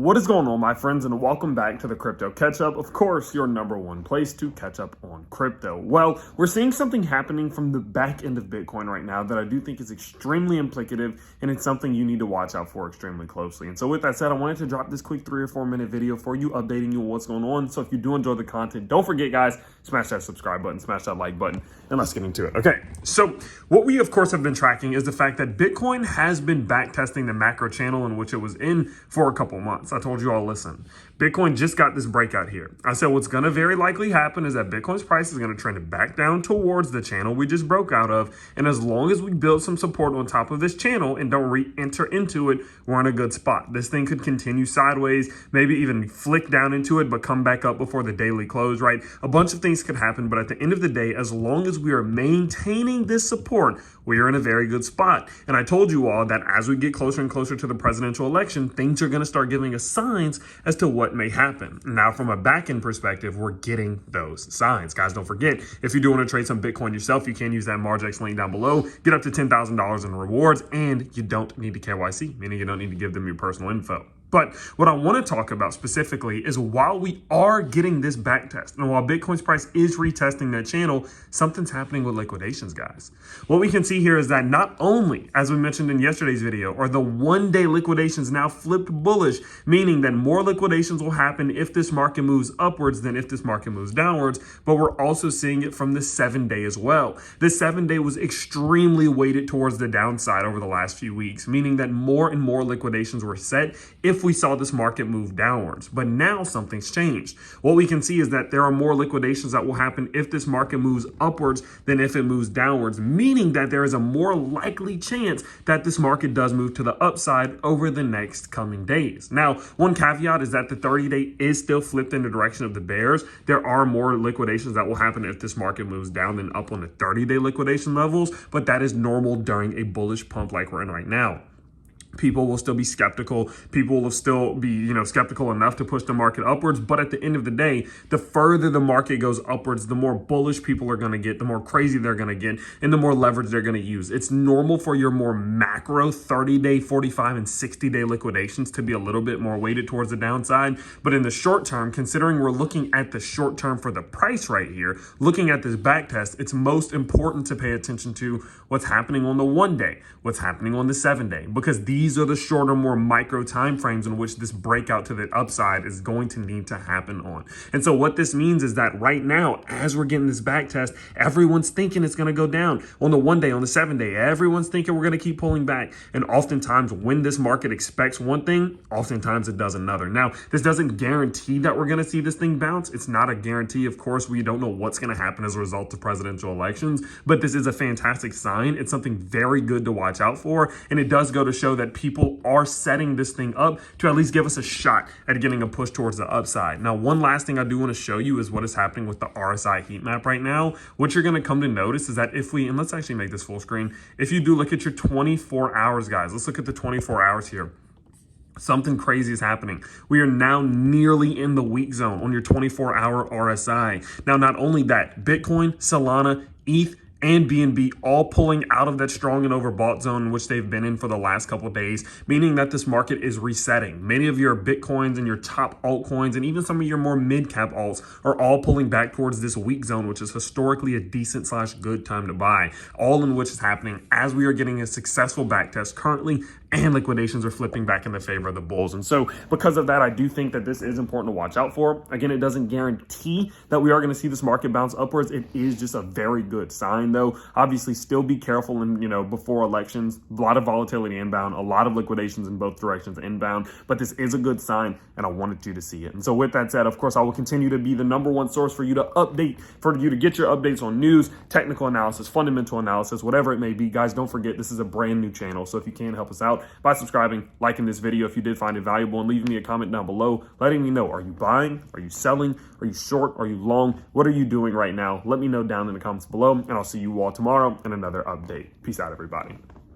What is going on, my friends, and welcome back to the Crypto Catch Up. Of course, your number one place to catch up on crypto. Well, we're seeing something happening from the back end of Bitcoin right now that I do think is extremely implicative, and it's something you need to watch out for extremely closely. And so with that said, I wanted to drop this quick 3 or 4 minute video for you, updating you on what's going on. So if you do enjoy the content, don't forget, guys, smash that subscribe button, smash that like button, and let's get into it. Okay, so what we, of course, have been tracking is the fact that Bitcoin has been back testing the macro channel in which it was in for a couple months. I told you all, listen, Bitcoin just got this breakout here. I said what's going to very likely happen is that Bitcoin's price is going to trend back down towards the channel we just broke out of. And as long as we build some support on top of this channel and don't re-enter into it, we're in a good spot. This thing could continue sideways, maybe even flick down into it, but come back up before the daily close, right? A bunch of things could happen, but at the end of the day, as long as we are maintaining this support, we are in a very good spot. And I told you all that as we get closer and closer to the presidential election, things are going to start giving us signs as to what may happen. Now, from a back-end perspective, we're getting those signs. Guys, don't forget, if you do want to trade some Bitcoin yourself, you can use that Margex link down below. Get up to $10,000 in rewards, and you don't need to KYC, meaning you don't need to give them your personal info. But what I want to talk about specifically is while we are getting this back test and while Bitcoin's price is retesting that channel, something's happening with liquidations, guys. What we can see here is that not only, as we mentioned in yesterday's video, are the one-day liquidations now flipped bullish, meaning that more liquidations will happen if this market moves upwards than if this market moves downwards, but we're also seeing it from the 7-day as well. The 7-day was extremely weighted towards the downside over the last few weeks, meaning that more and more liquidations were set if we saw this market move downwards. But now something's changed. What we can see is that there are more liquidations that will happen if this market moves upwards than if it moves downwards, meaning that there is a more likely chance that this market does move to the upside over the next coming days. Now, one caveat is that the 30-day is still flipped in the direction of the bears. There are more liquidations that will happen if this market moves down than up on the 30-day liquidation levels, but that is normal during a bullish pump like we're in right now. People will still be skeptical. People will still be, skeptical enough to push the market upwards. But at the end of the day, the further the market goes upwards, the more bullish people are going to get, the more crazy they're going to get, and the more leverage they're going to use. It's normal for your more macro 30-day, 45, and 60-day liquidations to be a little bit more weighted towards the downside. But in the short term, considering we're looking at the short term for the price right here, looking at this back test, it's most important to pay attention to what's happening on the 1-day, what's happening on the 7-day, because these are the shorter, more micro time frames in which this breakout to the upside is going to need to happen on. And so what this means is that right now, as we're getting this back test, everyone's thinking it's going to go down. On the 1-day, on the 7-day, everyone's thinking we're going to keep pulling back. And oftentimes when this market expects one thing, oftentimes it does another. Now, this doesn't guarantee that we're going to see this thing bounce. It's not a guarantee. Of course, we don't know what's going to happen as a result of presidential elections, but this is a fantastic sign. It's something very good to watch out for. And it does go to show that people are setting this thing up to at least give us a shot at getting a push towards the upside. Now, one last thing I do want to show you is what is happening with the RSI heat map right now. What you're going to come to notice is that if we, and let's actually make this full screen, if you do look at your 24 hours, guys, let's look at the 24 hours here. Something crazy is happening. We are now nearly in the weak zone on your 24-hour RSI. Now, not only that, Bitcoin, Solana, ETH, and BNB all pulling out of that strong and overbought zone in which they've been in for the last couple of days, meaning that this market is resetting. Many of your Bitcoins and your top altcoins and even some of your more mid-cap alts are all pulling back towards this weak zone, which is historically a decent / good time to buy, all in which is happening as we are getting a successful back test currently and liquidations are flipping back in the favor of the bulls. And so because of that, I do think that this is important to watch out for. Again, it doesn't guarantee that we are going to see this market bounce upwards. It is just a very good sign, though. Obviously, still be careful and, before elections, a lot of volatility inbound, a lot of liquidations in both directions inbound, but this is a good sign and I wanted you to see it. And so with that said, of course, I will continue to be the #1 source for you to get your updates on news, technical analysis, fundamental analysis, whatever it may be. Guys, don't forget, this is a brand new channel. So if you can help us out by subscribing, liking this video if you did find it valuable, and leaving me a comment down below letting me know, are you buying? Are you selling? Are you short? Are you long? What are you doing right now? Let me know down in the comments below, and I'll see you all tomorrow in another update. Peace out, everybody.